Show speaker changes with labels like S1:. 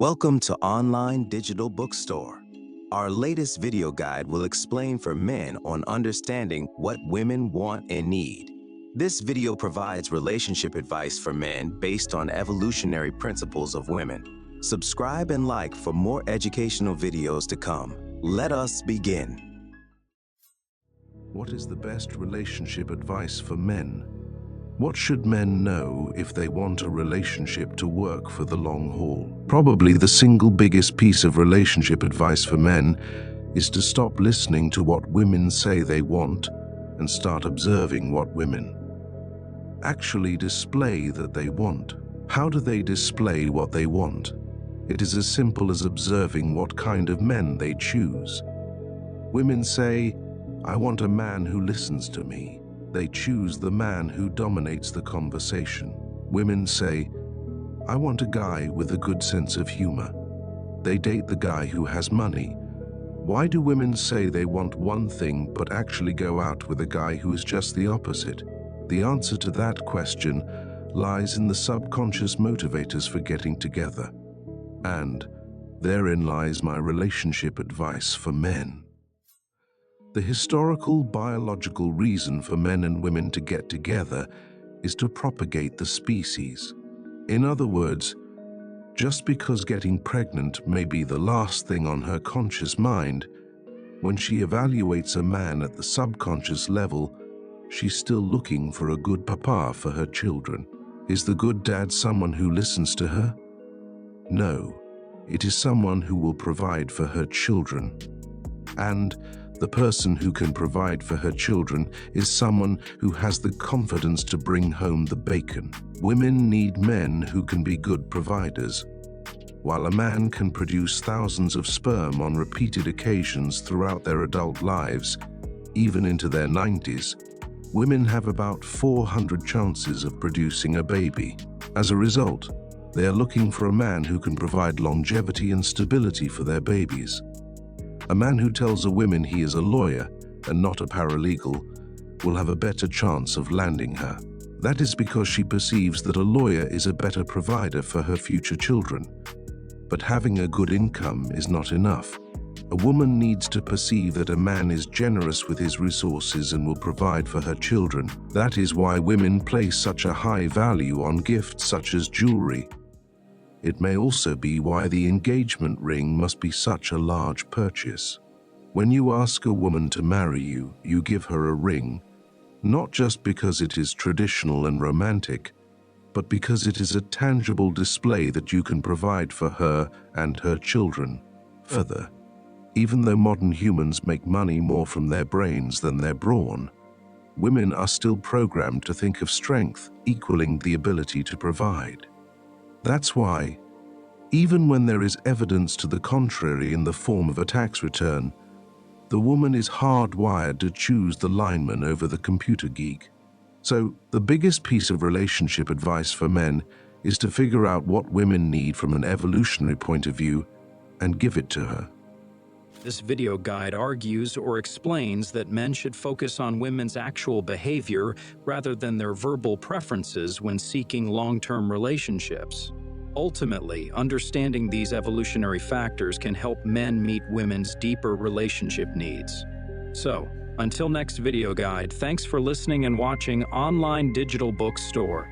S1: Welcome to Online Digital Bookstore. Our latest video guide will explain for men on understanding what women want and need. This video provides relationship advice for men based on evolutionary principles of women. Subscribe and like for more educational videos to come. Let us begin.
S2: What is the best relationship advice for men? What should men know if they want a relationship to work for the long haul? Probably the single biggest piece of relationship advice for men is to stop listening to what women say they want and start observing what women actually display that they want. How do they display what they want? It is as simple as observing what kind of men they choose. Women say, "I want a man who listens to me." They choose the man who dominates the conversation. Women say, "I want a guy with a good sense of humor." They date the guy who has money. Why do women say they want one thing but actually go out with a guy who is just the opposite? The answer to that question lies in the subconscious motivators for getting together. And therein lies my relationship advice for men. The historical biological reason for men and women to get together is to propagate the species. In other words, just because getting pregnant may be the last thing on her conscious mind, when she evaluates a man at the subconscious level, she's still looking for a good papa for her children. Is the good dad someone who listens to her? No, it is someone who will provide for her children. And the person who can provide for her children is someone who has the confidence to bring home the bacon. Women need men who can be good providers. While a man can produce thousands of sperm on repeated occasions throughout their adult lives, even into their 90s, women have about 400 chances of producing a baby. As a result, they are looking for a man who can provide longevity and stability for their babies. A man who tells a woman he is a lawyer and not a paralegal will have a better chance of landing her. That is because she perceives that a lawyer is a better provider for her future children. But having a good income is not enough. A woman needs to perceive that a man is generous with his resources and will provide for her children. That is why women place such a high value on gifts such as jewelry. It may also be why the engagement ring must be such a large purchase. When you ask a woman to marry you, you give her a ring, not just because it is traditional and romantic, but because it is a tangible display that you can provide for her and her children. Further, even though modern humans make money more from their brains than their brawn, women are still programmed to think of strength equaling the ability to provide. That's why, even when there is evidence to the contrary in the form of a tax return, the woman is hardwired to choose the lineman over the computer geek. So, the biggest piece of relationship advice for men is to figure out what women need from an evolutionary point of view and give it to her.
S3: This video guide argues or explains that men should focus on women's actual behavior rather than their verbal preferences when seeking long-term relationships. Ultimately, understanding these evolutionary factors can help men meet women's deeper relationship needs. So, until next video guide, thanks for listening and watching Online Digital Bookstore.